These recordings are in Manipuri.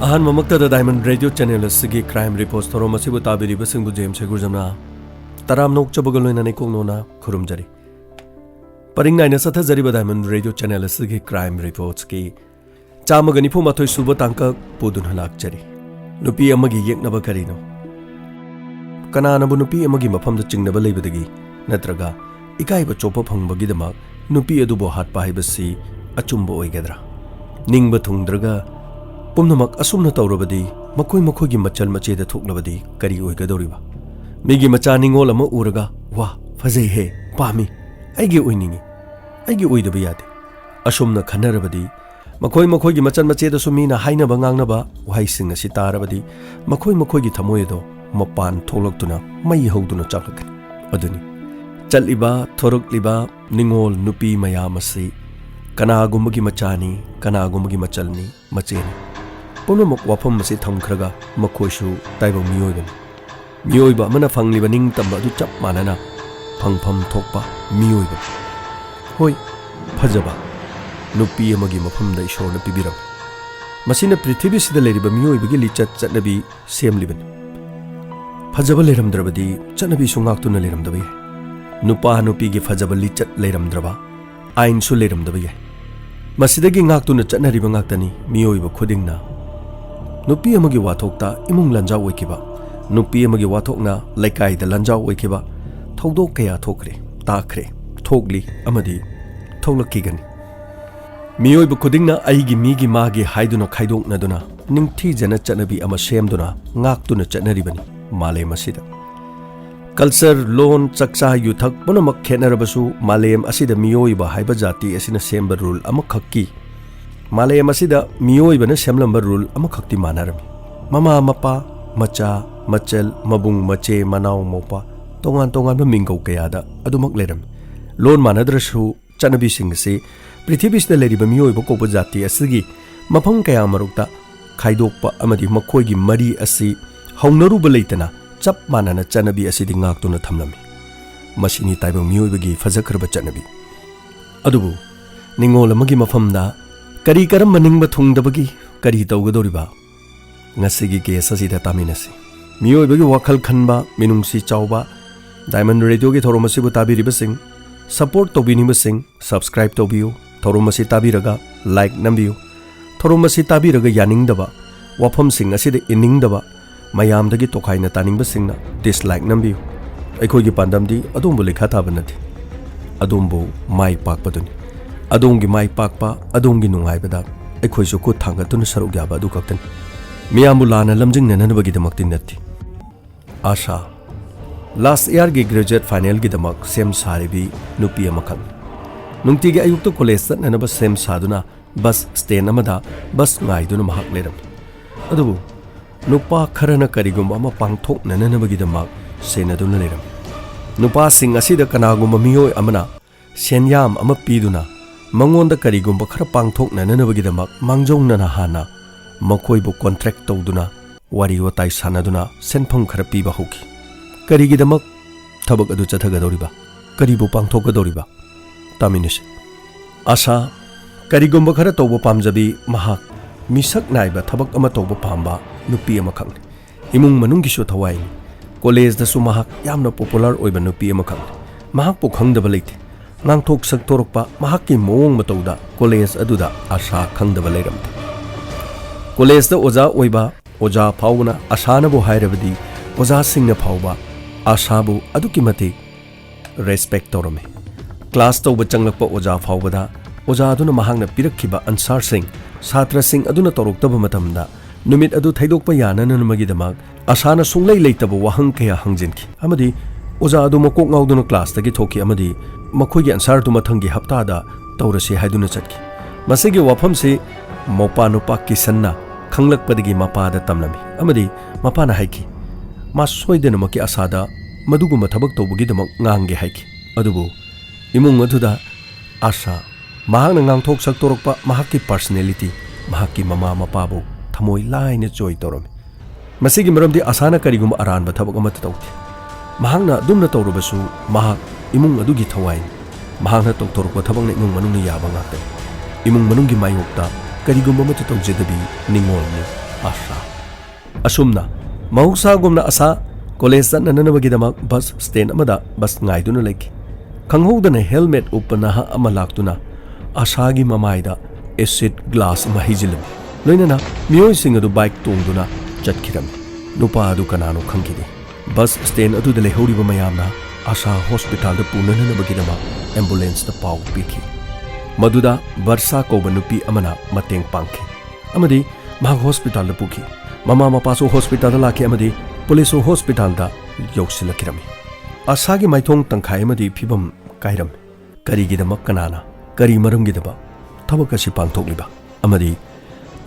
अहन ममक्तदा डायमंड रेडियो चैनल असगी क्राइम रिपोर्ट थोरो मसिबु ताबिरिबा सिंगबु जेम सेगुरजमना तराम नोकचबगल लोइनानै कोंगनोना खुरुमजरी परिंग नाइना सथजरिबा डायमंड रेडियो चैनल असगी क्राइम रिपोर्ट्स की चामगनि फु माथोय सुबा तांक पुदुन हलाकजरी नुपी अमगी येकनबा करिनो कनानबु नुपी अमगी मफमदा चिंगनबा लेबदगी नत्रगा इकाइबा चोपा फंगबगीदमा नुपी अदुबो हाटपा हाइबसी अचुंबा ओइगदरा निंगबा थुंगद्रगा पुनमक असुमना तौरबदी मखोय मखोयगी मचल मचेदा थोकलबदी करी ओइगदौरिबा मिगी मचा निंगोल अमा उरगा वा फजै हे पामी आइगे ओइनिंगी आइगे ओइदबा यादे असुमना खनरबदी मखोय मखोयगी मचल मचेदा सुमीना हाइनबा ngangnaba वहाइसिंग असि तारबदी मखोय मखोयगी थमोयदो मपान थोलक्तुना मई हौदुना चालकन अदुनी चलिबा थोरकलिबा निंगोल नुपी मयामसि कनागुमगी मचानी कनागुमगी मचलनी मचेनी पुनमक वाफम से थमखरगा मखोयसु ताइबो मियोइबन मियोइबा अमना फंगलिबा निंगतम अदु चप मानना फंगफम थोकपा मियोइबन होय फजबा नुपी अमगी मफमदा ईश्वरना पिबिरम मसिना पृथ्वी सिदा लेरिबा मियोइबगी लिचत चटनबी सेमलिबन फजबा लेरमद्रबदी चटनबी सुंगाक्तुना लेरमदबे नुपा नुपीगी फजबा लिचत लेरमद्रबा आइनसु लेरमदबे मसिदगी ngaktuna चटनरिबा ngaktani मियोइबा खुदिंगना नुपी अमगी वाथोकता इमुंग लंजाव ओइकिबा नुपी अमगी वाथोकना लेकाइदा लंजाव ओइकिबा थौदोक कया थोकरे ताखरे थोगली अमदी थौलकिगनी मियोइबा खुदिंगना आइगी मीगी मागी हाइदुना खाइदोकनदुना निंगथीजना चटनबी अमा सेमदुना ngaktuna चटनरिबनी मालेम असिदा कल्चर लोन चक्चा युथक पुनमक खेनरबसु मालेम असिदा मियोइबा हाइबा जाति असिना सेमबा रूल अमखक्की मालेम असिदा मियोइबना सेमलंबा रूल अमखक्ति मानरमी ममा मपा मचा मचल मबुंग मचे मनाव मोपा तोंगान तोंगान मिंगौ कयादा अदुमक लेरम लोन मानद्रसु चनबी सिंग से पृथ्वीसिदा लेरिबा मियोइबा कोबा जाति असगी मफम कया मरुक्ता खाइदोकपा अमदि मखोयगी मरी असि हौनरुबा लेतना चप मानना चनबी असिदि ngaktuna thamlami masini taiba miyoibagi fajakraba chanabi adubu ningol amagi mafamda kari karam maningba thungdabagi kari tawgadoriba ngasigi case asida taminasi miyoibagi wakhal khanba minungsi chawba diamond radio gi thoromasibu tabiriba sing support tobiniba sing subscribe tobiyu thoromasi tabiraga like nambiyu thoromasi tabiraga yaningdaba wafam sing asida iningdaba mayamdagi tokhaina taningba singna dislike nambiyu ꯑꯩꯈꯣꯏꯒꯤ ꯄꯥꯟꯗꯝꯗꯤ ꯑꯗꯣꯝꯕꯨ ꯂꯩꯈꯥ ꯊꯥꯕ ꯅꯠꯇꯦ ꯑꯗꯣꯝꯕꯨ ꯃꯥꯏ ꯄꯥꯛꯄꯗꯨꯅꯤ ꯑꯗꯣꯝꯒꯤ ꯃꯥꯏ ꯄꯥꯛꯄ ꯑꯗꯣꯝꯒꯤ ꯅꯨꯡꯉꯥꯏꯕꯗ ꯑꯩꯈꯣꯏꯁꯨ ꯈꯨꯠ ꯊꯥꯡꯒꯠꯇꯨꯅ ꯁꯔꯨꯛ ꯌꯥꯕ ꯑꯗꯨ ꯈꯛꯇꯅꯤ ꯃꯤꯌꯥꯝꯕꯨ ꯂꯥꯟꯅ ꯂꯝꯖꯤꯡꯅꯅꯕꯒꯤꯗꯃꯛꯇꯤ ꯅꯠꯇꯦ आशा लास्ट ईयरगी ग्रेजुएट फाइनलगिदमक सेम सारिबी नुपी अमखक नुंगतिगी अयुक्ता कॉलेज चटनब सेम सादुना बस स्टैंड अमदा बस ngaiduna mahak leram adubu नुपा Kharna करिगुम अमा पांगथोकननबगिदमक सेनदुना लेरम नुपा सिंग असिदा कनागुम मियोय अमना सेनयाम अमा पीदुना मंगोंदा करिगुम खर पांगथोकननबगिदमक मांगजौनना हाना मखोयबु कॉन्ट्रैक्ट तौदुना वारी वताई सानदुना सेनफम खर पीबा होकी करिगिदमक थबक अदु चथगदौरिबा करिबु पांगथोकदौरिबा तामिनिस आशा करिगुम खर तौबो पामजबी महाक मिसक नाइबा थबक अमा तौबो पामबा नुपी अमखक इमुंग मनुंगिसु थवाई कॉलेज दसु महाक यामना पॉपुलर ओइबा नुपी अमखक महाक पो खंगदबा लेते nangthok saktorokpa mahakki mowong matauda college aduda asha khangdaba leiramte college da oja oiba oja phawna asana bo hairabadi oja singna phawba asha bu aduki mate respect torome class tawba changlakpa oja phawbada oja aduna mahakna pirakhiba answer sing satra sing aduna toroktaba matamda numit adu thaidokpa yanana namagidamak asana sunglai leitaba wahang kaya hangjinki amadi ओजा अदु मकोक ngauduna class tagi thoki amadi मखोगी answer tu mathanggi hapta da tawrasi haiduna chatki masigi wafam se mopa nupa kisanna khanglakpadagi mapa da tamlami amadi mapa na haiki ma soidena maki asada madugu mathabak tawbugi damak ngange haiki adubu imung aduda asha mahakna ngangthok saktorokpa mahakki personality mahakki mama mapa bu thamoi laina joy torami masigi maramdi asana karigum aranba thabak amata tawti mahangna dumna tawrubasu mahak imung adugi thawai mahangna tawtorokpa thabakna imung manungna yaba ngakta imung manunggi mayokta karigumba mata tawjedabi ningolni ꯑꯁꯥ ꯑꯁꯨꯝꯅ ꯃꯍꯧꯁꯥꯒꯨꯝꯅ ꯑꯁꯥ ꯀꯣꯂꯦꯖ ꯆꯠꯅꯅꯕꯒꯤꯗꯃꯛ ꯕꯁ ꯁ꯭ꯇꯦꯟ ꯑꯃꯗ ꯕꯁ ꯉꯥꯏꯗꯨꯅ ꯂꯩꯈꯤ ꯈꯪꯍꯧꯗꯅ ꯍꯦꯜꯃꯦꯠ ꯎꯞꯄ ꯅꯍꯥ ꯑꯃ ꯂꯥꯛꯇꯨꯅ ꯑꯁꯥꯒꯤ ꯃꯃꯥꯏꯗ ꯑꯦꯁꯤꯗ ꯒ꯭ꯂꯥꯁ ꯑꯃ ꯍꯩꯖꯤꯜꯂꯝꯃꯤ ꯂꯣꯏꯅꯅ ꯃꯤꯑꯣꯏꯁꯤꯡ ꯑꯗꯨ ꯕꯥꯏꯛ ꯇꯣꯡꯗꯨꯅ ꯆꯠꯈꯤꯔꯝꯃꯤ ꯅꯨꯄꯥ ꯑꯗꯨ ꯀꯅꯥꯅꯣ ꯈꯪꯈꯤꯗꯦ ꯕꯁ ꯁ꯭ꯇꯦꯟ ꯑꯗꯨꯗ ꯂꯩꯍꯧꯔꯤꯕ ꯃꯌꯥꯝꯅ ꯑꯁꯥ ꯍꯣꯁꯄꯤꯇꯥꯜꯗ ꯄꯨꯅꯅꯕꯒꯤꯗꯃꯛ ꯑꯦꯝꯕꯨꯂꯦꯟꯁꯇ ꯄꯥꯎ ꯄꯤꯈꯤ ꯃꯗꯨꯗ ꯕꯔꯁꯥ ꯀꯧꯕ ꯅꯨꯄꯤ ꯑꯃꯅ ꯃꯇꯦꯡ ꯄꯥꯡꯈꯤ ꯑꯃꯗꯤ ꯃꯍꯥꯛ ꯍꯣꯁꯄꯤꯇꯥꯜꯗ ꯄꯨꯈꯤ ꯃꯃꯥ ꯃꯄꯥꯁꯨ ꯍꯣꯁꯄꯤꯇꯥꯜꯗ ꯂꯥꯛꯈꯤ ꯑꯃꯗꯤ ꯄꯨꯂꯤꯁꯁꯨ ꯍꯣꯁꯄꯤꯇꯥꯜꯗ ꯌꯧꯁꯤꯜꯂꯛꯈꯤꯔꯝꯃꯤ ꯑꯁꯥꯒꯤ ꯃꯥꯏꯊꯣꯡ ꯇꯪꯈꯥꯏ ꯑꯃꯗꯤ ꯐꯤꯕꯝ ꯀꯥꯏꯔꯝꯃꯤ ꯀꯔꯤꯒꯤꯗꯃꯛ ꯀꯅꯥꯅ ꯀꯔꯤ ꯃꯔꯝꯒꯤꯗꯃꯛ ꯊꯕꯛ ꯑꯁꯤ ꯄꯥꯡꯊꯣꯛꯂꯤꯕ ꯑꯃꯗꯤ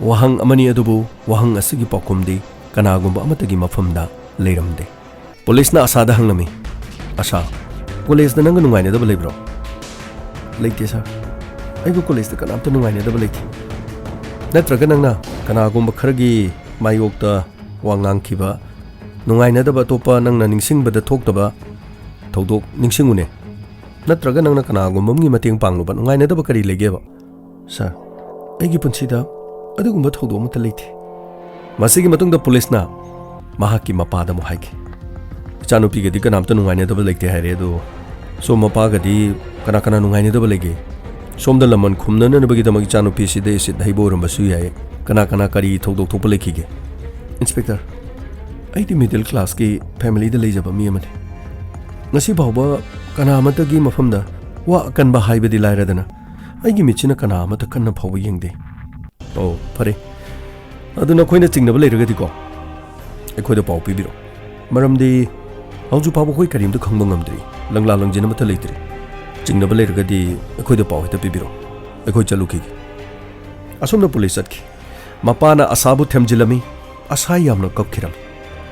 ꯋꯥꯍꯪ ꯑꯃꯅꯤ ꯑꯗꯨꯕꯨ ꯋꯥꯍꯪ ꯑꯁꯤꯒꯤ ꯄꯥꯎꯈꯨꯝꯗꯤ ꯀꯅꯥꯒꯨꯝꯕ ꯑꯃꯠꯇꯒꯤ ꯃꯐꯝꯗ ꯂꯩꯔꯝꯗꯦ ꯄꯨꯂꯤꯁꯅ ꯑꯁꯥꯗ ꯍꯪꯂꯝꯃꯤ ꯑꯁꯥ ꯀꯣꯂꯦꯖꯗ ꯅꯪꯒ ꯅꯨꯡꯉꯥꯏꯅꯗꯕ ꯂꯩꯕ꯭ꯔꯣ ꯂꯩꯇꯦ ꯁꯥꯔ ꯑꯩꯕꯨ ꯀꯣꯂꯦꯖꯗ ꯀꯅꯥꯝꯇ ꯅꯨꯡꯉꯥꯏꯅꯗꯕ ꯂꯩꯇꯦ ꯅꯠꯇ꯭ꯔꯒ ꯅꯪꯅ ꯀꯅꯥꯒꯨꯝꯕ ꯈꯔꯒꯤ ꯃꯥꯌꯣꯛꯇ ꯋꯥ ꯉꯥꯡꯈꯤꯕ ꯅꯨꯡꯉꯥꯏꯅꯗꯕ ꯑꯇꯣꯞꯄ ꯅꯪꯅ ꯅꯤꯡꯁꯤꯡꯕꯗ ꯊꯣꯛꯇꯕ ꯊꯧꯗꯣꯛ ꯅꯤꯡꯁꯤꯡꯉꯨꯅꯦ ꯅꯠꯇ꯭ꯔꯒ ꯅꯪꯅ ꯀꯅꯥꯒꯨꯝꯕ ꯑꯃꯒꯤ ꯃꯇꯦꯡ ꯄꯥꯡꯂꯨꯕ ꯅꯨꯡꯉꯥꯏꯅꯗꯕ ꯀꯔꯤ ꯂꯩꯒꯦꯕ ꯁꯥꯔ ꯑꯩꯒꯤ ꯄꯨꯟꯁꯤꯗ ꯑꯗꯨꯒꯨꯝꯕ ꯊꯧꯗꯣꯛ ꯑꯃꯠꯇ ꯂꯩꯇꯦ ꯃꯁꯤꯒꯤ ꯃꯇꯨꯡꯗ ꯄꯨꯂꯤꯁꯅ ꯃꯍꯥꯛꯀꯤ ꯃꯄꯥꯗ ꯑꯃꯨꯛ ꯍꯥꯏꯈꯤ ꯏꯆꯥꯅꯨꯄꯤꯒꯗꯤ ꯀꯅꯥꯝꯇ ꯅꯨꯡꯉꯥꯏꯅꯗꯕ ꯂꯩꯇꯦ ꯍꯥꯏꯔꯦ ꯑꯗꯣ ꯁꯣꯝ ꯃꯄꯥꯒꯗꯤ ꯀꯅꯥ ꯅꯨꯡꯉꯥꯏꯅꯗꯕ ꯂꯩꯒꯦ ꯁꯣꯝꯗ ꯂꯃꯟ ꯈꯨꯝꯅꯅꯕꯒꯤꯗꯃꯛ ꯏꯆꯥꯅꯨꯄꯤꯁꯤꯗ ꯑꯦꯁꯤꯗ ꯍꯩꯕ ꯑꯣꯏꯔꯝꯕꯁꯨ ꯌꯥꯏ ꯀꯅꯥ ꯀꯔꯤ ꯊꯧꯗꯣꯛ ꯊꯣꯛꯄ ꯂꯩꯈꯤꯒꯦ ꯏꯟꯁꯄꯦꯛꯇꯔ ꯑꯩꯗꯤ ꯃꯤꯗꯜ ꯀ꯭ꯂꯥꯁꯀꯤ ꯐꯦꯃꯤꯂꯤꯗ ꯂꯩꯖꯕ ꯃꯤ ꯑꯃꯅꯤ ꯉꯁꯤ ꯐꯥꯎꯕ ꯀꯅꯥ ꯑꯃꯠꯇꯒꯤ ꯃꯐꯝꯗ ꯋꯥ ꯑꯀꯟꯕ ꯍꯥꯏꯕꯗꯤ ꯂꯥꯏꯔꯗꯅ ꯑꯩꯒꯤ ꯃꯤꯠꯁꯤꯅ ꯀꯅꯥ ꯑꯃꯠꯇ ꯀꯟꯅ ꯐꯥꯎꯕ ꯌꯦꯡꯗꯦ ꯑꯣ ꯐꯔꯦ ꯑꯗꯨ ꯅꯈꯣꯏꯅ ꯆꯤꯡꯅꯕ ꯂꯩꯔꯒꯗꯤꯀꯣ ꯑꯩꯈꯣꯏꯗ ꯄꯥꯎ ꯄꯤꯕꯤꯔꯣ ꯃꯔꯝꯗꯤ ꯍꯧꯖꯤꯛ ꯐꯥꯎꯕ ꯑꯩꯈꯣꯏ ꯀꯔꯤꯝꯇ ꯈꯪꯕ ꯉꯝꯗ꯭ꯔꯤ ꯂꯪꯂꯥ ꯂꯪꯖꯤꯟ ꯑꯃꯠꯇ ꯂꯩꯇ꯭ꯔꯤ ꯆꯤꯡꯅꯕ ꯂꯩꯔꯒꯗꯤ ꯑꯩꯈꯣꯏꯗ ꯄꯥꯎ ꯍꯦꯛꯇ ꯄꯤꯕꯤꯔꯣ ꯑꯩꯈꯣꯏ ꯆꯠꯂꯨꯈꯤꯒꯦ ꯑꯁꯣꯝꯗ ꯄꯨꯂꯤꯁ ꯆꯠꯈꯤ ꯃꯄꯥꯅ ꯑꯁꯥꯕꯨ ꯊꯦꯝꯖꯤꯜꯂꯝꯃꯤ ꯑꯁꯥ ꯌꯥꯝꯅ ꯀꯞꯈꯤꯔꯝꯃꯤ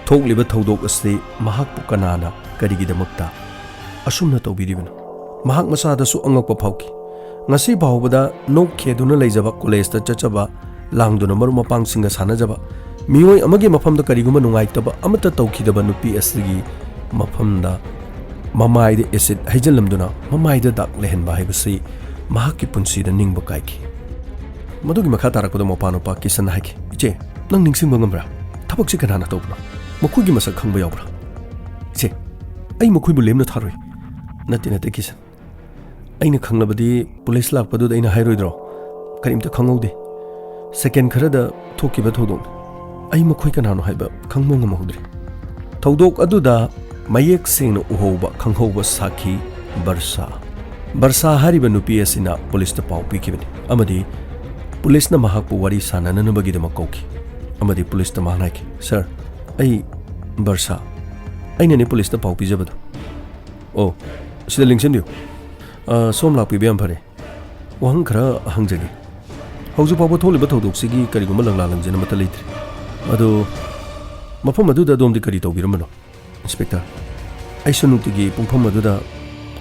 ꯊꯣꯛꯂꯤꯕ ꯊꯧꯗꯣꯛ ꯑꯁꯤ ꯃꯍꯥꯛꯄꯨ ꯀꯅꯥꯅ ꯀꯔꯤꯒꯤꯗꯃꯛꯇ ꯑꯁꯨꯝꯅ ꯇꯧꯕꯤꯔꯤꯕꯅꯣ ꯃꯍꯥꯛ ꯃꯁꯥꯗꯁꯨ ꯑꯉꯛꯄ ꯐꯥꯎꯈꯤ ꯉꯁꯤ ꯐꯥꯎꯕꯗ ꯅꯣꯛꯈꯦꯗꯨꯅ ꯂꯩꯖꯕ ꯀꯣꯂꯦꯖꯇ ꯆꯠꯆꯕ ꯂꯥꯡꯗꯨꯅ ꯃꯔꯨꯞ ꯃꯄꯥꯡꯁꯤꯡꯒ ꯁꯥꯟꯅꯖꯕ ꯃꯤꯑꯣꯏ ꯑꯃꯒꯤ ꯃꯐꯝꯗ ꯀꯔꯤꯒꯨꯝꯕ ꯅꯨꯡꯉꯥꯏꯇꯕ ꯑꯃꯠꯇ ꯇꯧꯈꯤꯗꯕ ꯅꯨꯄꯤ ꯑꯁꯤꯒꯤ ꯃꯐꯝꯗ ꯃꯃꯥꯏꯗ ꯑꯦꯁꯤꯗ ꯍꯩꯖꯤꯜꯂꯝꯗꯨꯅ ꯃꯃꯥꯏꯗ ꯗꯥꯛ ꯂꯩꯍꯟꯕ ꯍꯥꯏꯕꯁꯤ ꯃꯍꯥꯛꯀꯤ ꯄꯨꯟꯁꯤꯗ ꯅꯤꯡꯕ ꯀꯥꯏꯈꯤ ꯃꯗꯨꯒꯤ ꯃꯈꯥ ꯇꯥꯔꯛꯄꯗ ꯃꯄꯥ ꯀꯤꯁꯟꯅ ꯍꯥꯏꯈꯤ ꯏꯆꯦ ꯅꯪ ꯅꯤꯡꯁꯤꯡꯕ ꯉꯝꯕ꯭ꯔꯥ ꯊꯕꯛꯁꯤ ꯀꯅꯥꯅ ꯇꯧꯕꯅꯣ ꯃꯈꯣꯏꯒꯤ ꯃꯁꯛ ꯈꯪꯕ ꯌꯥꯎꯕ꯭ꯔꯥ ꯏꯆꯦ ꯑꯩ ꯃꯈꯣꯏꯕꯨ ꯂꯦꯝꯅ ꯊꯥꯔꯣꯏ ꯅꯠꯇꯦ ꯀꯤꯁꯟ ꯑꯩꯅ ꯈꯪꯂꯕꯗꯤ ꯄꯨꯂꯤꯁ ꯂꯥꯛꯄꯗꯨꯗ ꯑꯩꯅ ꯍꯥꯏꯔꯣꯏꯗ꯭ꯔꯣ ꯀꯔꯤꯝꯇ ꯈꯪꯍꯧꯗꯦ ꯁꯦꯀꯦꯟ ꯈꯔꯗ ꯊꯣꯛꯈꯤꯕ ꯊꯧꯗꯣꯛꯅꯤ ꯑꯩ ꯃꯈꯣꯏ ꯀꯅꯥꯅꯣ ꯍꯥꯏꯕ ꯈꯪꯕ ꯉꯝꯍꯧꯗ꯭ꯔꯤ ꯊꯧꯗꯣꯛ ꯑꯗꯨꯗ ꯃꯌꯦꯛ ꯁꯦꯡꯅ ꯎꯍꯧꯕ ꯈꯪꯍꯧꯕ ꯁꯥꯈꯤ ꯕꯔꯁꯥ ꯍꯥꯏꯔꯤꯕ ꯅꯨꯄꯤ ꯑꯁꯤꯅ ꯄꯨꯂꯤꯁꯇ ꯄꯥꯎ ꯄꯤꯈꯤꯕꯅꯤ ꯑꯃꯗꯤ ꯄꯨꯂꯤꯁꯅ ꯃꯍꯥꯛꯄꯨ ꯋꯥꯔꯤ ꯁꯥꯟꯅꯅꯕꯒꯤꯗꯃꯛ ꯀꯧꯈꯤ ꯑꯃꯗꯤ ꯄꯨꯂꯤꯁꯇ ꯃꯍꯥꯛꯅ ꯍꯥꯏꯈꯤ ꯁꯔ ꯑꯩ ꯕꯔꯁꯥ ꯑꯩꯅꯅꯦ ꯄꯨꯂꯤꯁꯇ ꯄꯥꯎ ꯄꯤꯖꯕꯗꯣ ꯑꯣ ꯁꯤꯗ ꯂꯦꯡꯁꯤꯟꯕꯤꯌꯨ ꯁꯣꯝ ꯂꯥꯛꯄꯤꯕ ꯌꯥꯝ ꯐꯔꯦ ꯋꯥꯍꯪ ꯈꯔ ꯍꯪꯖꯒꯦ ꯍꯧꯖꯤꯛ ꯐꯥꯎꯕ ꯊꯣꯛꯂꯤꯕ ꯊꯧꯗꯣꯛꯁꯤꯒꯤ ꯀꯔꯤꯒꯨꯝꯕ ꯂꯪꯂꯥ ꯂꯪꯖꯤꯟ ꯑꯃꯠꯇ ꯂꯩꯇ꯭ꯔꯤ ꯑꯗꯣ ꯃꯐꯝ ꯑꯗꯨꯗ ꯑꯗꯣꯝꯗꯤ ꯀꯔꯤ ꯇꯧꯕꯤꯔꯝꯕꯅꯣ ꯏꯟꯁꯄꯦꯛꯇꯔ ꯑꯩꯁꯨ ꯅꯨꯡꯇꯤꯒꯤ ꯄꯨꯡꯐꯝ ꯑꯗꯨꯗ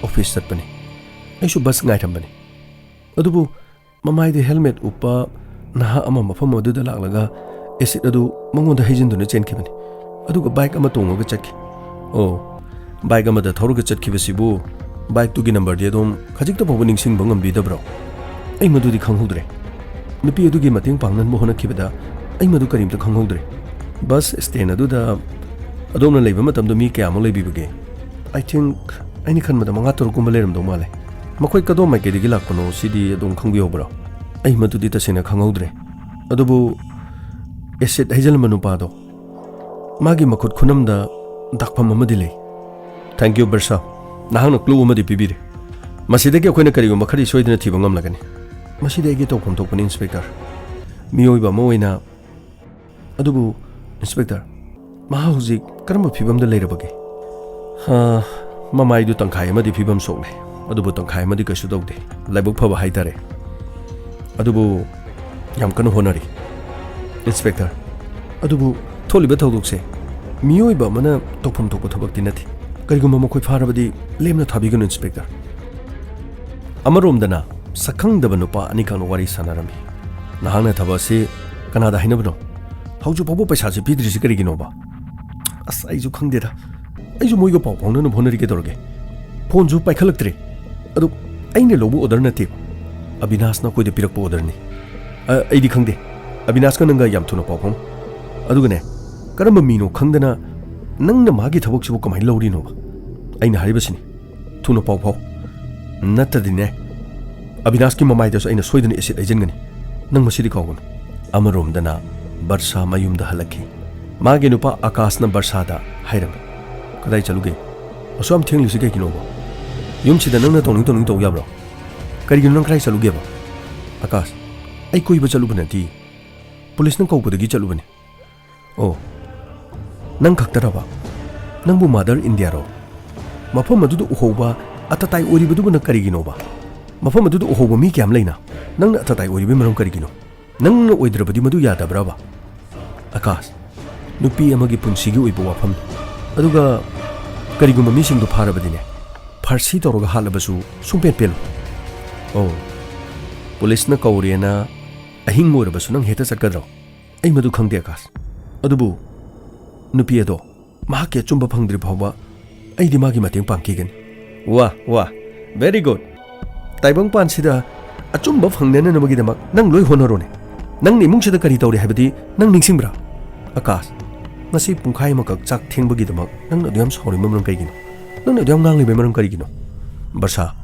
ꯑꯣꯐꯤꯁ ꯆꯠꯄꯅꯤ ꯑꯩꯁꯨ ꯕꯁ ꯉꯥꯏꯔꯝꯕꯅꯤ ꯑꯗꯨꯕꯨ ꯃꯃꯥꯏꯗ ꯍꯦꯜꯃꯦꯠ ꯎꯞꯄ ꯅꯍꯥ ꯑꯃ ꯃꯐꯝ ꯑꯗꯨꯗ ꯂꯥꯛꯂꯒ ꯑꯦꯁꯤꯗ ꯑꯗꯨ ꯃꯉꯣꯟꯗ ꯍꯩꯖꯤꯟꯗꯨꯅ ꯆꯦꯟꯈꯤꯕꯅꯤ ꯑꯗꯨꯒ ꯕꯥꯏꯛ ꯑꯃ ꯇꯣꯡꯉꯒ ꯆꯠꯈꯤ ꯑꯣ ꯕꯥꯏꯛ ꯑꯃꯗ ꯊꯧꯔꯒ ꯆꯠꯈꯤꯕꯁꯤꯕꯨ ꯕꯥꯏꯛꯇꯨꯒꯤ ꯅꯝꯕꯔꯗꯤ ꯑꯗꯣꯝ ꯈꯖꯤꯛꯇ ꯐꯥꯎꯕ ꯅꯤꯡꯁꯤꯡꯕ ꯉꯝꯕꯤꯗꯕ꯭ꯔꯣ ꯑꯩ ꯃꯗꯨꯗꯤ ꯈꯪꯍꯧꯗ꯭ꯔꯦ ꯅꯨꯄꯤ ꯑꯗꯨꯒꯤ ꯃꯇꯦꯡ ꯄꯥꯡꯅꯕ ꯍꯣꯠꯅꯈꯤꯕꯗ ꯑꯩ ꯃꯗꯨ ꯀꯔꯤꯝꯇ ꯈꯪꯍꯧꯗ꯭ꯔꯦ ꯕꯁ ꯁ꯭ꯇꯦꯟ ꯑꯗꯨꯗ ꯑꯗꯣꯝꯅ ꯂꯩꯕ ꯃꯇꯝꯗ ꯃꯤ ꯀꯌꯥꯃꯨꯛ ꯂꯩꯕꯤꯕꯒꯦ ꯑꯥꯏ ꯊꯤꯡꯛ ꯑꯩꯅ ꯈꯟꯕꯗ 5-6 ꯂꯩꯔꯝꯗꯧ ꯃꯥꯜꯂꯦ ꯃꯈꯣꯏ ꯀꯗꯣꯝ ꯃꯥꯏꯀꯩꯗꯒꯤ ꯂꯥꯛꯄꯅꯣ ꯁꯤꯗꯤ ꯑꯗꯣꯝ ꯈꯪꯕꯤꯍꯧꯕ꯭ꯔꯣ ꯑꯩ ꯃꯗꯨꯗꯤ ꯇꯁꯦꯡꯅ ꯈꯪꯍꯧꯗ꯭ꯔꯦ ꯑꯗꯨꯕꯨ ꯑꯦꯁꯤꯗ ꯍꯩꯖꯤꯜꯂꯝꯕ ꯅꯨꯄꯥꯗꯣ ꯃꯥꯒꯤ ꯃꯈꯨꯠ ꯈꯨꯅꯝꯗ ꯗꯥꯛꯐꯝ ꯑꯃꯗꯤ ꯂꯩ ꯊꯦꯡꯛ ꯌꯨ ꯕꯔꯁꯥ ꯅꯍꯥꯛꯅ ꯀ꯭ꯂꯨ ꯑꯃꯗꯤ ꯄꯤꯕꯤꯔꯦ ꯃꯁꯤꯗꯒꯤ ꯑꯩꯈꯣꯏꯅ ꯀꯔꯤꯒꯨꯝꯕ ꯈꯔꯗꯤ ꯁꯣꯏꯗꯅ ꯊꯤꯕ ꯉꯝꯂꯒꯅꯤ ꯃꯁꯤꯗꯤ ꯑꯩꯒꯤ ꯇꯧꯐꯝ ꯊꯣꯛꯄꯅꯤ ꯏꯟꯁꯄꯦꯛꯇꯔ ꯃꯤꯑꯣꯏꯕ ꯑꯃ ꯑꯣꯏꯅ ꯑꯗꯨꯕꯨ ꯏꯟꯁꯄꯦꯛꯇꯔ ꯃꯍꯥꯛ ꯍꯧꯖꯤꯛ ꯀꯔꯝꯕ ꯐꯤꯕꯝꯗ ꯂꯩꯔꯕꯒꯦ ꯃꯃꯥꯏꯗꯨ ꯇꯪꯈꯥꯏ ꯑꯃꯗꯤ ꯐꯤꯕꯝ ꯁꯣꯛꯂꯦ ꯑꯗꯨꯕꯨ ꯇꯪꯈꯥꯏ ꯑꯃꯗꯤ ꯀꯩꯁꯨ ꯇꯧꯗꯦ ꯂꯥꯏꯕꯛ ꯐꯕ ꯍꯥꯏꯇꯥꯔꯦ ꯑꯗꯨꯕꯨ ꯌꯥꯝ ꯀꯟꯅ ꯍꯣꯠꯅꯔꯤ ꯏꯟꯁꯄꯦꯛꯇꯔ ꯑꯗꯨꯕꯨ ꯊꯣꯛꯂꯤꯕ ꯊꯧꯗꯣꯛꯁꯦ ꯃꯤꯑꯣꯏꯕ ꯑꯃꯅ ꯇꯧꯐꯝ ꯊꯣꯛꯄ ꯊꯕꯛꯇꯤ ꯅꯠꯇꯦ ꯀꯔꯤꯒꯨꯝꯕ ꯃꯈꯣꯏ ꯐꯥꯔꯕꯗꯤ ꯂꯦꯝꯅ ꯊꯥꯕꯤꯒꯅꯨ ꯏꯟꯁꯄꯦꯛꯇꯔ ꯑꯃꯔꯣꯝꯗꯅ ꯁꯛꯈꯪꯗꯕ ꯅꯨꯄꯥ ꯑꯅꯤꯈꯛꯅ ꯋꯥꯔꯤ ꯁꯥꯟꯅꯔꯝꯃꯤ ꯅꯍꯥꯛꯅ ꯊꯕꯛ ꯑꯁꯤ ꯀꯅꯥꯗ ꯍꯥꯏꯅꯕꯅꯣ ꯍꯧꯖꯤꯛ ꯐꯥꯎꯕ ꯄꯩꯁꯥꯁꯤ ꯄꯤꯗ꯭ꯔꯤꯁꯤ ꯀꯔꯤꯒꯤꯅꯣꯕ ꯑꯁ ꯑꯩꯁꯨ ꯈꯪꯗꯦꯗ ꯑꯩꯁꯨ ꯃꯣꯏꯒ ꯄꯥꯎ ꯐꯥꯎꯅꯅꯕ ꯍꯣꯠꯅꯔꯤ ꯀꯩꯗꯧꯔꯒꯦ ꯐꯣꯟꯁꯨ ꯄꯥꯏꯈꯠꯂꯛꯇ꯭ꯔꯦ ꯑꯗꯨ ꯑꯩꯅ ꯂꯧꯕ ꯑꯣꯔꯗꯔ ꯅꯠꯇꯦ ꯑꯕꯤꯅꯥꯁꯅ ꯑꯩꯈꯣꯏꯗ ꯄꯤꯔꯛꯄ ꯑꯣꯔꯗꯔꯅꯤ ꯑꯩꯗꯤ ꯈꯪꯗꯦ ꯑꯕꯤꯅꯥꯁꯀ ꯅꯪꯒ ꯌꯥꯝ ꯊꯨꯅ ꯄꯥꯎ ꯐꯥꯎ ꯑꯗꯨꯒꯅꯦ ꯀꯔꯝꯕ ꯃꯤꯅꯣ ꯈꯪꯗꯅ ꯅꯪꯅ ꯃꯥꯒꯤ ꯊꯕꯛꯁꯤꯕꯨ ꯀꯃꯥꯏꯅ ꯂꯧꯔꯤꯅꯣꯕ ꯑꯩꯅ ꯍꯥꯏꯔꯤꯕꯁꯤꯅꯤ ꯊꯨꯅ ꯄꯥꯎ ꯐꯥꯎ ꯅꯠꯇ꯭ꯔꯗꯤꯅꯦ ꯑꯕꯤꯅꯥꯁꯀꯤ ꯃꯃꯥꯏꯗꯁꯨ ꯑꯩꯅ ꯁꯣꯏꯗꯅ ꯑꯦꯁꯤꯗ ꯍꯩꯖꯤꯟꯒꯅꯤ ꯅꯪ ꯃꯁꯤꯗꯤ ꯀꯥꯎꯒꯅꯨ ꯑꯃꯔꯣꯝꯗꯅ ꯕꯔꯁꯥ ꯃꯌꯨꯝꯗ ꯍꯜꯂꯛꯈꯤ ꯃꯥꯒꯤ ꯅꯨꯄꯥ ꯑꯀꯥꯁꯅ ꯕꯔꯁꯥꯗ ꯍꯥꯏꯔꯝꯃꯤ ꯀꯗꯥꯏ ꯆꯠꯂꯨꯒꯦ ꯑꯁꯨꯛ ꯌꯥꯝ ꯊꯦꯡꯂꯤꯁꯤ ꯀꯩꯒꯤꯅꯣꯕ ꯌꯨꯝꯁꯤꯗ ꯅꯪꯅ ꯇꯧꯅꯤꯡ ꯇꯧ ꯌꯥꯕ꯭ꯔꯣ ꯀꯔꯤꯒꯤꯅꯣ ꯅꯪ ꯀꯗꯥꯏ ꯆꯠꯂꯨꯒꯦꯕ ꯑꯀꯥꯁ ꯑꯩ ꯀꯣꯏꯕ ꯆꯠꯂꯨꯕ ꯅꯠꯇꯦ ꯄꯨꯂꯤꯁꯅ ꯀꯧꯕꯗꯒꯤ ꯆꯠꯂꯨꯕꯅꯤ ꯑꯣ ꯅꯪ ꯈꯛꯇꯔꯕ ꯅꯪꯕු ꯃꯥꯗꯔ ꯏꯟꯗꯤꯌꯥꯔꯣ ꯃꯐꯝ ꯑꯗꯨꯗ ꯎꯍꯧꯕ ꯑꯇꯇꯥꯏ ꯑꯣꯏꯔꯤꯕꯗꯨꯕꯨꯅ ꯀꯔꯤꯒꯤꯅꯣꯕ ꯃꯐꯝ ꯑꯗꯨꯗ ꯎꯍꯧꯕ ꯃꯤ ꯀꯌꯥꯝ ꯂꯩꯅ ꯅꯪꯅ ꯑꯇꯇꯥꯏ ꯑꯣꯏꯔꯤꯕꯩ ꯃꯔꯝ ꯀꯔꯤꯒꯤꯅꯣ ꯅꯪꯅ ꯑꯣꯏꯗ꯭ꯔꯕꯗꯤ ꯃꯗꯨ ꯌꯥꯗꯕ꯭ꯔꯕ ꯑꯀꯥꯁ ꯅꯨꯄꯤ ꯑꯃꯒꯤ ꯄꯨꯟꯁꯤꯒꯤ ꯑꯣꯏꯕ ꯋꯥꯐꯝꯅꯤ ꯑꯗꯨꯒ ꯀꯔꯤꯒꯨꯝꯕ ꯃꯤꯁꯤꯡꯗꯨ ꯐꯥꯔꯕꯗꯤꯅꯦ ꯐꯥꯔꯁꯤ ꯇꯧꯔꯒ ꯍꯥꯠꯂꯕꯁꯨ ꯁꯨꯡꯄꯦꯟ ꯄꯦꯜꯂꯨ ꯑꯣ ꯄꯨꯂꯤꯁꯅ ꯀꯧꯔꯦꯅ ꯑꯍꯤꯡ ꯑꯣꯏꯔꯕꯁꯨ ꯅꯪ ꯍꯦꯛꯇ ꯆꯠꯀꯗ꯭ꯔꯣ ꯑꯩ ꯃꯗꯨ ꯈꯪꯗꯦ ꯑꯀꯥꯁ ꯑꯗꯨꯕꯨ ꯅꯨꯄꯤ ꯑꯗꯣ ꯃꯍꯥꯛꯀꯤ ꯑꯆꯨꯝꯕ ꯐꯪꯗ꯭ꯔꯤ ꯐꯥꯎꯕ ꯑꯩꯗꯤ ꯃꯥꯒꯤ ꯃꯇꯦꯡ ꯄꯥꯡꯈꯤꯒꯅꯤ ꯋꯥ ꯚꯦꯔꯤ ꯒꯨꯗ ꯇꯥꯏꯕꯪꯄꯥꯟꯁꯤꯗ ꯑꯆꯨꯝꯕ ꯐꯪꯅꯅꯕꯒꯤꯗꯃꯛ ꯅꯪ ꯂꯣꯏ ꯍꯣꯠꯅꯔꯣꯅꯦ ꯅꯪꯅ ꯏꯃꯨꯡꯁꯤꯗ ꯀꯔꯤ ꯇꯧꯔꯤ ꯍꯥꯏꯕꯗꯤ ꯅꯪ ꯅꯤꯡꯁꯤꯡꯕ꯭ꯔꯥ ꯑꯀꯥꯁ ꯉꯁꯤ ꯄꯨꯡꯈꯥꯏ ꯑꯃꯈꯛ ꯆꯥꯛ ꯊꯦꯡꯕꯒꯤꯗꯃꯛ ꯅꯪꯅ ꯑꯗꯨ ꯌꯥꯝ ꯁꯥꯎꯔꯤꯕ ꯃꯔꯝ ꯀꯩꯒꯤꯅꯣ ꯅꯪꯅ ꯑꯗꯨ ꯌꯥꯝ ꯉꯥꯡꯂꯤꯕ ꯃꯔꯝ ꯀꯔꯤꯒꯤꯅꯣ ꯕꯔꯁꯥ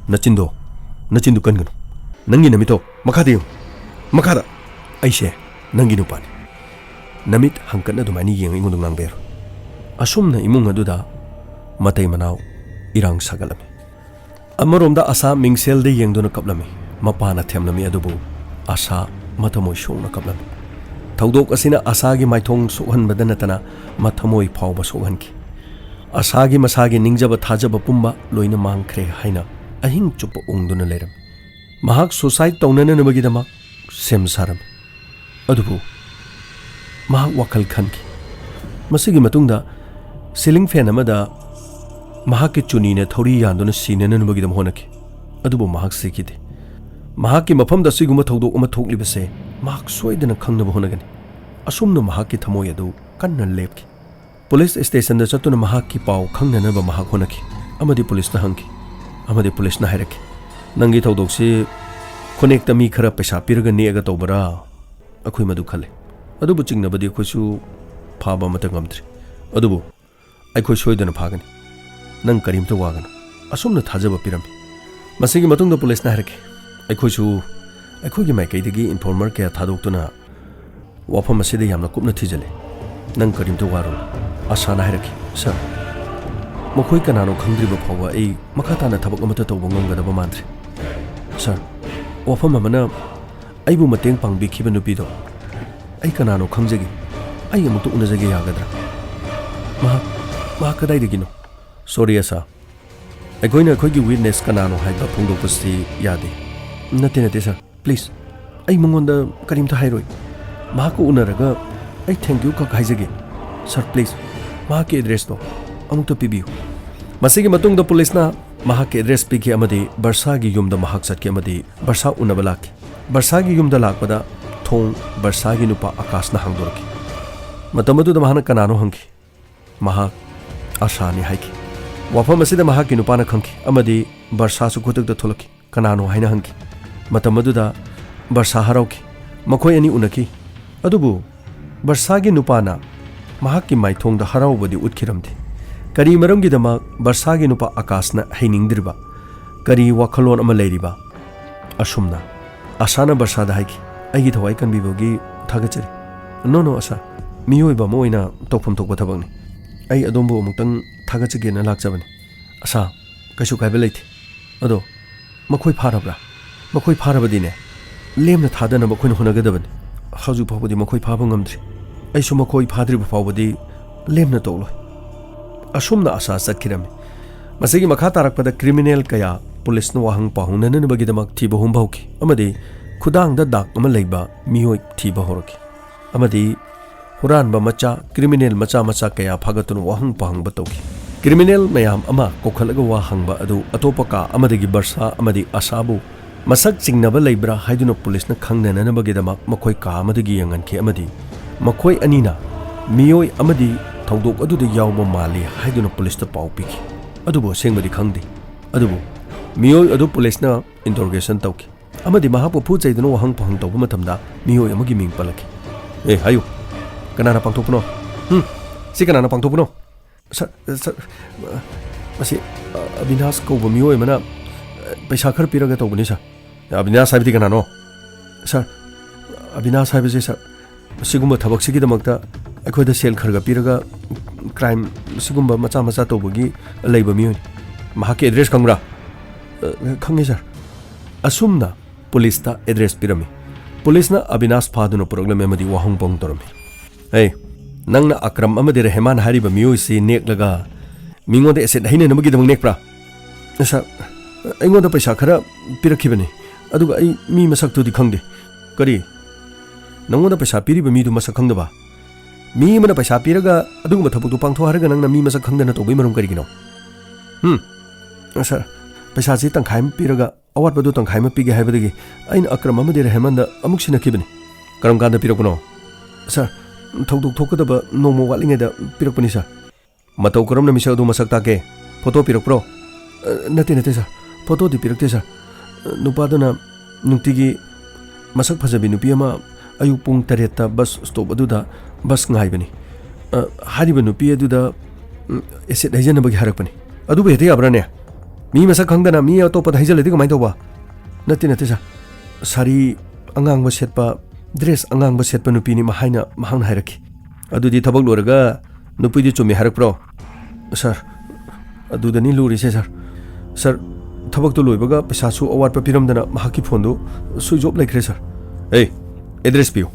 ꯅꯆꯤꯟꯗꯨ ꯀꯟꯒꯅꯨ ꯅꯪꯒꯤ ꯅꯃꯤꯠꯇꯣ ꯃꯈꯥꯗ ꯌꯦꯡꯉꯨ ꯃꯈꯥꯗ ꯑꯩꯁꯦ ꯅꯪꯒꯤ ꯅꯨꯄꯥꯅꯤ ꯅꯃꯤꯠ ꯍꯪꯀꯠꯅ ꯑꯗꯨꯃꯥꯏꯅ ꯌꯦꯡꯉ ꯑꯩꯉꯣꯟꯗ ꯉꯥꯡꯕ ꯌꯥꯔꯣꯏ ꯑꯁꯨꯝꯅ ꯏꯃꯨꯡ ꯑꯗꯨꯗ ꯃꯇꯩ ꯃꯅꯥꯎ ꯏꯔꯥꯡ ꯁꯥꯒꯠꯂꯝꯃꯤ ꯑꯃꯔꯣꯝꯗ ꯑꯁꯥ ꯃꯤꯡꯁꯦꯜꯗ ꯌꯦꯡꯗꯨꯅ ꯀꯞꯂꯝꯃꯤ ꯃꯄꯥꯅ ꯊꯦꯝꯂꯝꯃꯤ ꯑꯗꯨꯕꯨ ꯑꯁꯥ ꯃꯊꯃꯣꯏ ꯁꯣꯛꯅ ꯀꯞꯂꯝꯃꯤ ꯊꯧꯗꯣꯛ ꯑꯁꯤꯅ ꯑꯁꯥꯒꯤ ꯃꯥꯏꯊꯣꯡ ꯁꯣꯛꯍꯟꯕꯗ ꯅꯠꯇꯅ ꯃꯊꯃꯣꯏ ꯐꯥꯎꯕ ꯁꯣꯛꯍꯟꯈꯤ ꯑꯁꯥꯒꯤ ꯃꯁꯥꯒꯤ ꯅꯤꯡꯖꯕ ꯊꯥꯖꯕ ꯄꯨꯝꯕ ꯂꯣꯏꯅ ꯃꯥꯡꯈ꯭ꯔꯦ ꯍꯥꯏꯅ ꯑꯍꯤꯡ ꯆꯨꯞꯄ ꯎꯪꯗꯨꯅ ꯂꯩꯔꯝꯃꯤ ꯃꯍꯥꯛ ꯁꯨꯁꯥꯏꯗ ꯇꯧꯅꯅꯕꯒꯤꯗꯃꯛ ꯁꯦꯝ ꯁꯥꯔꯝꯃꯤ ꯑꯗꯨꯕꯨ ꯃꯍꯥꯛ ꯋꯥꯈꯜ ꯈꯟꯈꯤ ꯃꯁꯤꯒꯤ ꯃꯇꯨꯡꯗ ꯁꯤꯂꯤꯡ ꯐꯦꯟ ꯑꯃꯗ ꯃꯍꯥꯛꯀꯤ ꯆꯨꯅꯤꯅ ꯊꯧꯔꯤ ꯌꯥꯟꯗꯨꯅ ꯁꯤꯅꯅꯕꯒꯤꯗꯃꯛ ꯍꯣꯠꯅꯈꯤ ꯑꯗꯨꯕꯨ ꯃꯍꯥꯛ ꯁꯤꯈꯤꯗꯦ ꯃꯍꯥꯛꯀꯤ ꯃꯐꯝꯗ ꯑꯁꯤꯒꯨꯝꯕ ꯊꯧꯗꯣꯛ ꯑꯃ ꯊꯣꯛꯂꯤꯕꯁꯦ ꯃꯍꯥꯛ ꯁꯣꯏꯗꯅ ꯈꯪꯅꯕ ꯍꯣꯠꯅꯒꯅꯤ ꯑꯁꯨꯝꯅ ꯃꯍꯥꯛꯀꯤ ꯊꯃꯣꯏ ꯑꯗꯨ ꯀꯟꯅ ꯂꯦꯞꯈꯤ ꯄꯨꯂꯤꯁ ꯁ꯭ꯇꯦꯁꯟꯗ ꯆꯠꯇꯨꯅ ꯃꯍꯥꯛꯀꯤ ꯄꯥꯎ ꯈꯪꯅꯅꯕ ꯃꯍꯥꯛ ꯍꯣꯠꯅꯈꯤ ꯑꯃꯗꯤ ꯄꯨꯂꯤꯁꯅ ꯍꯪꯈꯤ ꯑꯃꯗꯤ ꯄꯨꯂꯤꯁꯅ ꯍꯥꯏꯔꯛꯈꯤ ꯅꯪꯒꯤ ꯊꯧꯗꯣꯛꯁꯤ ꯈꯨꯅꯦꯛꯇ ꯃꯤ ꯈꯔ ꯄꯩꯁꯥ ꯄꯤꯔꯒ ꯅꯦꯛꯑꯒ ꯇꯧꯕꯔꯥ ꯑꯩꯈꯣꯏ ꯃꯗꯨ ꯈꯜꯂꯦ ꯑꯗꯨꯕꯨ ꯆꯤꯡꯅꯕꯗꯤ ꯑꯩꯈꯣꯏꯁꯨ ꯐꯥꯕ ꯑꯃꯠꯇ ꯉꯝꯗ꯭ꯔꯤ ꯑꯗꯨꯕꯨ ꯑꯩꯈꯣꯏ ꯁꯣꯏꯗꯅ ꯐꯥꯒꯅꯤ ꯅꯪ ꯀꯔꯤꯝꯇ ꯋꯥꯒꯅꯨ ꯑꯁꯨꯝꯅ ꯊꯥꯖꯕ ꯄꯤꯔꯝꯃꯤ ꯃꯁꯤꯒꯤ ꯃꯇꯨꯡꯗ ꯄꯨꯂꯤꯁꯅ ꯍꯥꯏꯔꯛꯈꯤ ꯑꯩꯈꯣꯏꯁꯨ ꯑꯩꯈꯣꯏꯒꯤ ꯃꯥꯏꯀꯩꯗꯒꯤ ꯏꯟꯐꯣꯔꯃꯔ ꯀꯌꯥ ꯊꯥꯗꯣꯛꯇꯨꯅ ꯋꯥꯐꯝ ꯑꯁꯤꯗ ꯌꯥꯝꯅ ꯀꯨꯞꯅ ꯊꯤꯖꯤꯜꯂꯤ ꯅꯪ ꯀꯔꯤꯝꯇ ꯋꯥꯔꯨꯅꯨ ꯑꯁꯥꯅ ꯍꯥꯏꯔꯛꯈꯤ ꯁꯥꯔ ꯃꯈꯣꯏ ꯀꯅꯥꯅꯣ ꯈꯪꯗ꯭ꯔꯤꯕ ꯐꯥꯎꯕ ꯑꯩ ꯃꯈꯥ ꯇꯥꯅ ꯊꯕꯛ ꯑꯃꯠꯇ ꯇꯧꯕ ꯉꯝꯒꯗꯕ ꯃꯥꯟꯗ꯭ꯔꯦ ꯁꯥꯔ ꯋꯥꯐꯝ ꯑꯃꯅ ꯑꯩꯕꯨ ꯃꯇꯦꯡ ꯄꯥꯡꯕꯤꯈꯤꯕ ꯅꯨꯄꯤꯗꯣ ꯑꯩ ꯀꯅꯥꯅꯣ ꯈꯪꯖꯒꯦ ꯑꯩ ꯑꯃꯨꯛꯇ ꯎꯅꯖꯒꯦ ꯌꯥꯒꯗ꯭ꯔꯥ ꯃꯍꯥꯛ ꯀꯗꯥꯏꯗꯒꯤꯅꯣ ꯁꯣꯔꯤ ꯑꯁꯥ ꯑꯩꯈꯣꯏꯅ ꯑꯩꯈꯣꯏꯒꯤ ꯋꯤꯠꯅꯦꯁ ꯀꯅꯥꯅꯣ ꯍꯥꯏꯕ ꯐꯣꯡꯗꯣꯛꯄꯁꯤ ꯌꯥꯗꯦ ꯅꯠꯇꯦ ꯁꯥꯔ ꯄ꯭ꯂꯤꯖ ꯑꯩ ꯃꯉꯣꯟꯗ ꯀꯔꯤꯝꯇ ꯍꯥꯏꯔꯣꯏ ꯃꯍꯥꯛꯀ ꯎꯅꯔꯒ ꯑꯩ ꯊꯦꯡꯛ ꯌꯨ ꯈꯛ ꯍꯥꯏꯖꯒꯦ ꯁꯥꯔ ꯄ꯭ꯂꯤꯖ ꯃꯍꯥꯛꯀꯤ ꯑꯦꯗ꯭ꯔꯦꯁꯇꯣ ꯑꯃꯨꯛꯇ ꯄꯤꯕꯤꯌꯨ ꯃꯁꯤꯒꯤ ꯃꯇꯨꯡꯗ ꯄꯨꯂꯤꯁꯅ ꯃꯍꯥꯛꯀꯤ ꯑꯦꯗ꯭ꯔꯦꯁ ꯄꯤꯈꯤ ꯑꯃꯗꯤ ꯕꯔꯁꯥꯒꯤ ꯌꯨꯝꯗ ꯃꯍꯥꯛ ꯆꯠꯈꯤ ꯑꯃꯗꯤ ꯕꯔꯁꯥ ꯎꯅꯕ ꯂꯥꯛꯈꯤ ꯕꯔꯁꯥꯒꯤ ꯌꯨꯝꯗ ꯂꯥꯛꯄꯗ ꯊꯣꯡ ꯕꯔꯁꯥꯒꯤ ꯅꯨꯄꯥ ꯑꯀꯥꯁꯅ ꯍꯥꯡꯗꯣꯔꯛꯈꯤ ꯃꯇꯝ ꯑꯗꯨꯗ ꯃꯍꯥꯛꯅ ꯀꯅꯥꯅꯣ ꯍꯪꯈꯤ ꯃꯍꯥꯛ ꯑꯁꯥꯅꯤ ꯍꯥꯏꯈꯤ ꯋꯥꯐꯝ ꯑꯁꯤꯗ ꯃꯍꯥꯛꯀꯤ ꯅꯨꯄꯥꯅ ꯈꯪꯈꯤ ꯑꯃꯗꯤ ꯕꯔꯁꯥꯁꯨ ꯈꯨꯗꯛꯇ ꯊꯣꯛꯂꯛꯈꯤ ꯀꯅꯥꯅꯣ ꯍꯥꯏꯅ ꯍꯪꯈꯤ ꯃꯇꯝ ꯑꯗꯨꯗ ꯕꯔꯁꯥ ꯍꯔꯥꯎꯈꯤ ꯃꯈꯣꯏ ꯑꯅꯤ ꯎꯅꯈꯤ ꯑꯗꯨꯕꯨ ꯕꯔꯁꯥꯒꯤ ꯅꯨꯄꯥꯅ ꯃꯍꯥꯛꯀꯤ ꯃꯥꯏꯊꯣꯡꯗ ꯍꯔꯥꯎꯕꯗꯤ ꯎꯠꯈꯤꯔꯝꯗꯦ ꯀꯔꯤ ꯃꯔꯝꯒꯤꯗꯃꯛ ꯕꯔꯁꯥꯒꯤ ꯅꯨꯄꯥ ꯑꯀꯥꯁꯅ ꯍꯩꯅꯤꯡꯗ꯭ꯔꯤꯕ ꯀꯔꯤ ꯋꯥꯈꯜꯂꯣꯟ ꯑꯃ ꯂꯩꯔꯤꯕ ꯑꯁꯨꯝꯅ ꯑꯁꯥꯅ ꯕꯔꯁꯥꯗ ꯍꯥꯏꯈꯤ ꯑꯩꯒꯤ ꯊꯋꯥꯏ ꯀꯟꯕꯤꯕꯒꯤ ꯊꯥꯒꯠꯆꯔꯤ ꯅꯣ ꯑꯁꯥ ꯃꯤꯑꯣꯏꯕ ꯑꯃ ꯑꯣꯏꯅ ꯇꯧꯐꯝ ꯊꯣꯛꯄ ꯊꯕꯛꯅꯤ ꯑꯩ ꯑꯗꯣꯝꯕꯨ ꯑꯃꯨꯛꯇꯪ ꯊꯥꯒꯠꯆꯒꯦꯅ ꯂꯥꯛꯆꯕꯅꯤ ꯑꯁꯥ ꯀꯩꯁꯨ ꯀꯥꯏꯕ ꯂꯩꯇꯦ ꯑꯗꯣ ꯃꯈꯣꯏ ꯐꯥꯔꯕ꯭ꯔꯥ ꯃꯈꯣꯏ ꯐꯥꯔꯕꯗꯤꯅꯦ ꯂꯦꯝꯅ ꯊꯥꯗꯅꯕ ꯑꯩꯈꯣꯏꯅ ꯍꯣꯠꯅꯒꯗꯕꯅꯤ ꯍꯧꯖꯤꯛ ꯐꯥꯎꯕꯗꯤ ꯃꯈꯣꯏ ꯐꯥꯕ ꯉꯝꯗ꯭ꯔꯤ ꯑꯩꯁꯨ ꯃꯈꯣꯏ ꯐꯥꯗ꯭ꯔꯤꯕ ꯐꯥꯎꯕꯗꯤ ꯂꯦꯝꯅ ꯇꯣꯛꯂꯣꯏ ꯑꯁꯨꯝꯅ ꯑꯁꯥ ꯆꯠꯈꯤꯔꯝꯃꯤ ꯃꯁꯤꯒꯤ ꯃꯈꯥ ꯇꯥꯔꯛꯄꯗ ꯀ꯭ꯔꯤꯃꯤꯅꯦꯜ ꯀꯌꯥ ꯄꯨꯂꯤꯁꯅ ꯋꯥꯍꯪ ꯄꯥꯎꯍꯪꯅꯅꯕꯒꯤꯗꯃꯛ ꯊꯤꯕ ꯍꯨꯝꯕ ꯍꯧꯈꯤ ꯑꯃꯗꯤ ꯈꯨꯗꯥꯡꯗ ꯗꯥꯛ ꯑꯃ ꯂꯩꯕ ꯃꯤꯑꯣꯏ ꯊꯤꯕ ꯍꯧꯔꯛꯈꯤ ꯑꯃꯗꯤ ꯍꯨꯔꯥꯟꯕ ꯃꯆꯥ ꯀ꯭ꯔꯤꯃꯤꯅꯦꯜ ꯃꯆꯥ ꯀꯌꯥ ꯐꯥꯒꯠꯇꯨꯅ ꯋꯥꯍꯪ ꯄꯥꯎꯍꯪꯕ ꯇꯧꯈꯤ ꯀ꯭ꯔꯤꯃꯤꯅꯦꯜ ꯃꯌꯥꯝ ꯑꯃ ꯀꯧꯈꯠꯂꯒ ꯋꯥ ꯍꯪꯕ ꯑꯗꯨ ꯑꯇꯣꯞꯄ ꯀꯥ ꯑꯃꯗꯒꯤ ꯕꯔꯁꯥ ꯑꯃꯗꯤ ꯑꯁꯥꯕꯨ ꯃꯁꯛ ꯆꯤꯡꯅꯕ ꯂꯩꯕ꯭ꯔꯥ ꯍꯥꯏꯗꯨꯅ ꯄꯨꯂꯤꯁꯅ ꯈꯪꯅꯅꯕꯒꯤꯗꯃꯛ ꯃꯈꯣꯏ ꯀꯥ ꯑꯃꯗꯒꯤ ꯌꯦꯡꯍꯟꯈꯤ ꯑꯃꯗꯤ ꯃꯈꯣꯏ ꯑꯅꯤꯅ ꯃꯤꯑꯣꯏ ꯑꯃꯗꯤ ꯊꯧꯗꯣꯛ ꯑꯗꯨꯗ ꯌꯥꯎꯕ ꯃꯥꯜꯂꯤ ꯍꯥꯏꯗꯨꯅ ꯄꯨꯂꯤꯁꯇ ꯄꯥꯎ ꯄꯤꯈꯤ ꯑꯗꯨꯕꯨ ꯑꯁꯦꯡꯕꯗꯤ ꯈꯪꯗꯦ ꯑꯗꯨꯕꯨ ꯃꯤꯑꯣꯏ ꯑꯗꯨ ꯄꯨꯂꯤꯁꯅ ꯏꯟꯇꯔꯣꯒꯦꯁꯟ ꯇꯧꯈꯤ ꯑꯃꯗꯤ ꯃꯍꯥꯛꯄꯨ ꯐꯨ ꯆꯩꯗꯨꯅ ꯋꯥꯍꯪ ꯄꯥꯎꯍꯪ ꯇꯧꯕ ꯃꯇꯝꯗ ꯃꯤꯑꯣꯏ ꯑꯃꯒꯤ ꯃꯤꯡ ꯄꯜꯂꯛꯈꯤ ꯍꯥꯏꯌꯨ Kanana pangthokpano? Si kanana pangthokpano? Sir, masi Abinash kauba miyoy mana paisa khar piraga tawbani sir. Abinash haibdi kanano? Sir, Abinash haibse sir. Sigumba thabak sigidamakta aikoida sel kharga piraga crime sigumba macha macha tawbagi leiba miyoy. Mahaki address kangra? Khangi sir. Asumna police ta address pirami. Police na Abinash phaduna program amadi wahung pong torami. Hey, nangna akram amadi Rehman hariba miyoy si nek laga mingonda asset haina namagi damang nek pra. Sir, aingonda paisa khara pirakhibani. Aduga ai mi masak tu di khangde. Kari nangonda paisa piriba mi du masak khangdaba. Mi mana paisa piraga aduga mathabuk tu pangtho haraga nangna mi masak khangdana tobai marum kari gino. Sir, paisa si tangkhaim piraga awat badu tangkhaim pige haibadagi aina akram amadi Rehman da amuk sinakibani. Karam kanda pirakno. Sir, thokduk thokadaba nomo watlingeda pirakpani sir. Matau karam na misal du masak take photo pirakpro. Nate sir. Photo di pirakte sir. Nupadana nungtigi masak phajabi nupi ama ayuk pung 8 ta bus stop aduda bus ngaibani. Hariba nupi aduda asset haijana bagi harakpani. Aduba hete abrane. Mi masak khangdana mi atopa haijale kamai tawba. Nate sir. Sari angang ba setpa dress angang ba setpa nupi ni mahaina mahang hairaki. Adudi thabak loraga nupi di chumi harakpro. Sir, aduda ni luri se sir. Sir, thabak tu loibaga paisa su awat pa piramdana mahaki phone do sui job laikre sir. Hey, address piu.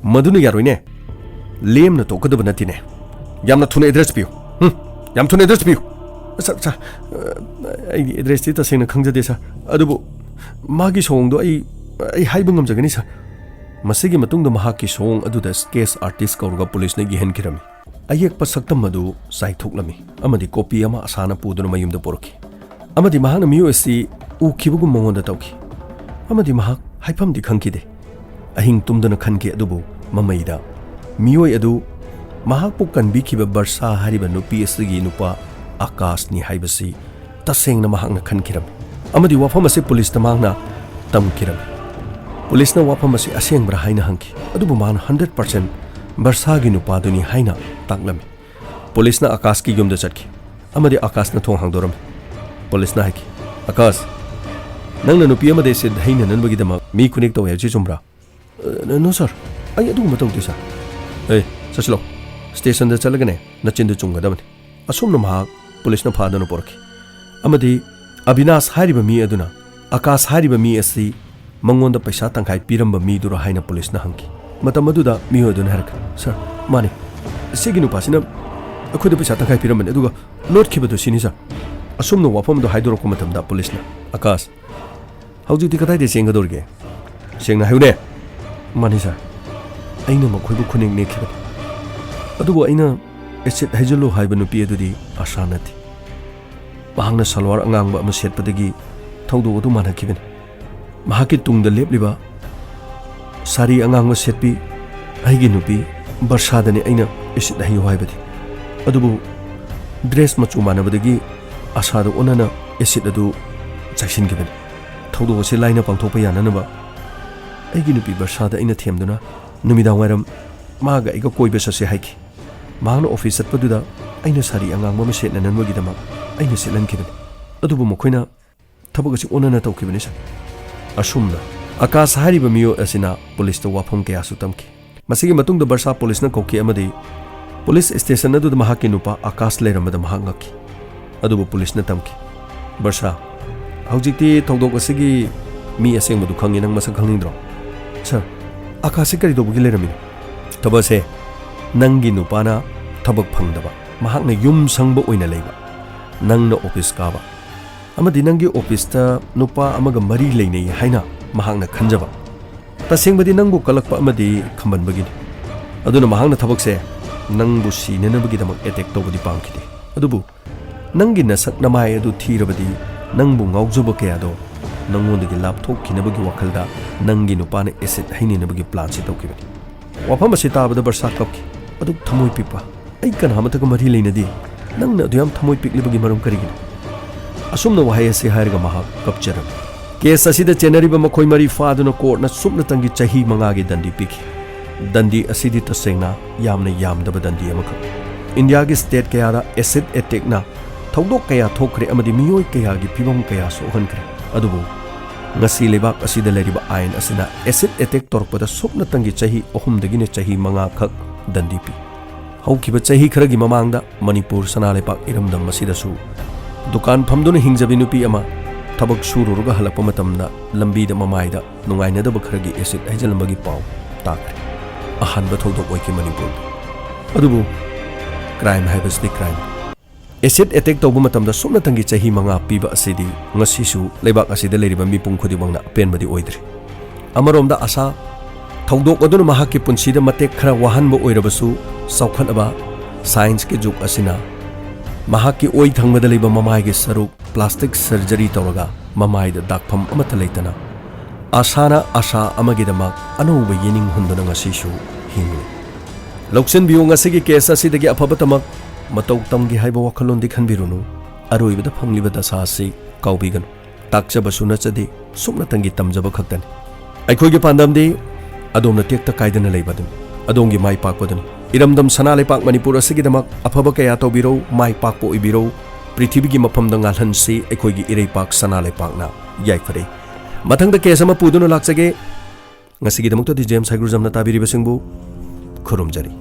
Maduna yaroi ne. Lem na tokadaba nati ne. Yamna thuna address piu. Yam thuna address piu. Sir, ai address ti ta sena khangjade sir. Adubu magi song do ai haiba ngamjagani sir. Masigi matungda mahaki song aduda sketch artist kauruga police ne gi hen kirami. Ayek pasaktam madu sai thoklami amadi copy ama asana puduna mayumda porki. Amadi mahana miyosi u kibugum mongonda tawki. Amadi mahak haifam di khangkide. Ahing tumdana khanki adubu mamaida. Miyoy adu mahak pukan bikiba barsa hariba nupi asigi nupa Akash ni haibasi taseng na mahak na khankiram. Amadi wafam ase police tamangna tamkiram. Police na wapam ase aseng bra haina hangki. Adubu mahana 100% barsa gi nupa duni haina taklami. Police na Akash ki yumda chatki. Amadi Akash na thong hangdoram. Police na haiki. Akash, nangna nupi amade se haina nanbagi dama mi connect taw yaji chumbra. No sir. Ai adu matau ti sir. Hey, sachlo. Station da chalagane nachindu chunga damani. Asum na mahak police na phadana porki. Amadi Abinash hariba mi aduna Akash hariba mi asi mangonda paisa tangkai piramba mi dura haina police na hangki. Matam aduda mi hodun harka. Sir, mani. Siginu pasina akhuda paisa tangkai piramba aduga note khibadu sini sir. Asum no wafam do haidoro ko matam da police na. Akash. Hauji ti katai de senga dorge. Sengna haune. Mani sir. Aina makhoibu khuning ne khibani. Adugo aina asset haijalo haiba nupi adudi asanati. Mahangna salwar angangba ama setpadagi thaudo adu manakibani. Mahaki tungda lepliba sari angangba setpi aigi nupi barsadani aina asset hayo haibadi. Adubu dress machu manabadagi asada onana asset adu jaksin gibani. Thaudo ase laina pangthokpa yananaba aigi nupi barsada aina themduna numidang wairam maga aiga koiba sase haiki. Mahangna office atpaduda aina sari angangba ma setna nanwagi dama aina setlan kibani. Adubu mokhoina thabak ase onana tawkibani sa. Asumna Akash hariba miyo asina police to wafam kaya su tamki. Masigi matungda barsa police na koki amadi police station adu mahaki nupa Akash leramada mahak ngaki. Adubu police na tamki. Barsa haujikti thongdok asigi mi aseng madu khangi nang masak khangningdro. Sir, Akash kari dobugi leramina. Tabase nangi nupana thabak phangdaba mahakna yum sangba oina leiba. Nangna office kaba amadi nangi office ta nupa amaga mari leinei haina mahangna khanjaba. Tasengbadi nangbu kalakpa amadi khamban bagini. Aduna mahangna thabakse nangbu sinenabagi damak attack tobadi pangkide. Adubu nangi nasak namai adu thirabadi nangbu ngaujuba kayado nangondagi lapthok kinabagi wakhalda nangi nupana asset haininabagi plan se tawkibani. Wafam ase tabada barsa kapki adu thamoi pipa ai kan hamataka mari leinadi nangna aduyam thamoi piklibagi marum karigini. Asumna wahai ase hairga mahak kapcharam. Case asida chenariba makhoi mari faaduna court na supna tangi chahi mangagi dandi piki. ꯗꯟꯗꯤ ꯑꯁꯤꯗꯤ ꯇꯁꯦꯡꯅ ꯌꯥꯝꯅ ꯌꯥꯝꯗꯕ ꯗꯟꯗꯤ ꯑꯃꯈꯛ ꯏꯟꯗꯤꯌꯥꯒꯤ ꯁ꯭ꯇꯦꯠ ꯀꯌꯥꯗ ꯑꯦꯁꯤꯗ ꯑꯦꯇꯦꯛꯅ ꯊꯧꯗꯣꯛ ꯀꯌꯥ ꯊꯣꯛꯈ꯭ꯔꯦ ꯑꯃꯗꯤ ꯃꯤꯑꯣꯏ ꯀꯌꯥꯒꯤ ꯐꯤꯕꯝ ꯀꯌꯥ ꯁꯣꯛꯍꯟꯈ꯭ꯔꯦ ꯑꯗꯨꯕꯨ ngasi leibak asida leriba ain asina acid attack torpada supnatangi chahi 3 chahi 5 khak dandi pi haukiba chahi kharagi mamangda manipur sana lepak iramdam masida su dukan phamduna hingjabi nupi ama thabak sururuga halakpa matamda lambi da mamaida nungaina da bakharagi acid haijalambagi paw takre ahanba thodok oiki manipur adubu crime haibasdi crime acid attack tawba matamda supnatangi chahi 5 piba asidi ngasi su leibak asida leriba mipum khudimangna penbadi oidri amaromda asa thodok aduna mahaki punsida matek khara wahanba oirabasu saukhanaba science ke juk asina mahaki oi thangmada leiba mamai ge saruk plastic surgery tawraga mamai da dakpham amata leitana asana asa amagi damak anoba yening hunduna ngasi su hingu loksen biyo ngasi ge case asidagi afabatamak matau tamgi haiba wakhalon dikhanbirunu aroibada phangliba dasa asi kaubiganu takchabasu nachadi supnatangi tamjaba khaktani aikhoge pandamdi adomna tekta kaidana leibadun adongi mai pakpadani iramdam sana lepak manipur asigi damak afaba kaya tawbiro mai pakpo ibiro prithibigi mafamda ngalhansi aikhoge irei pak sana lepakna yaifare mathangda case ama puduna laksage ngasigi damakto di james haigurjamna tabiribasingbu khurumjari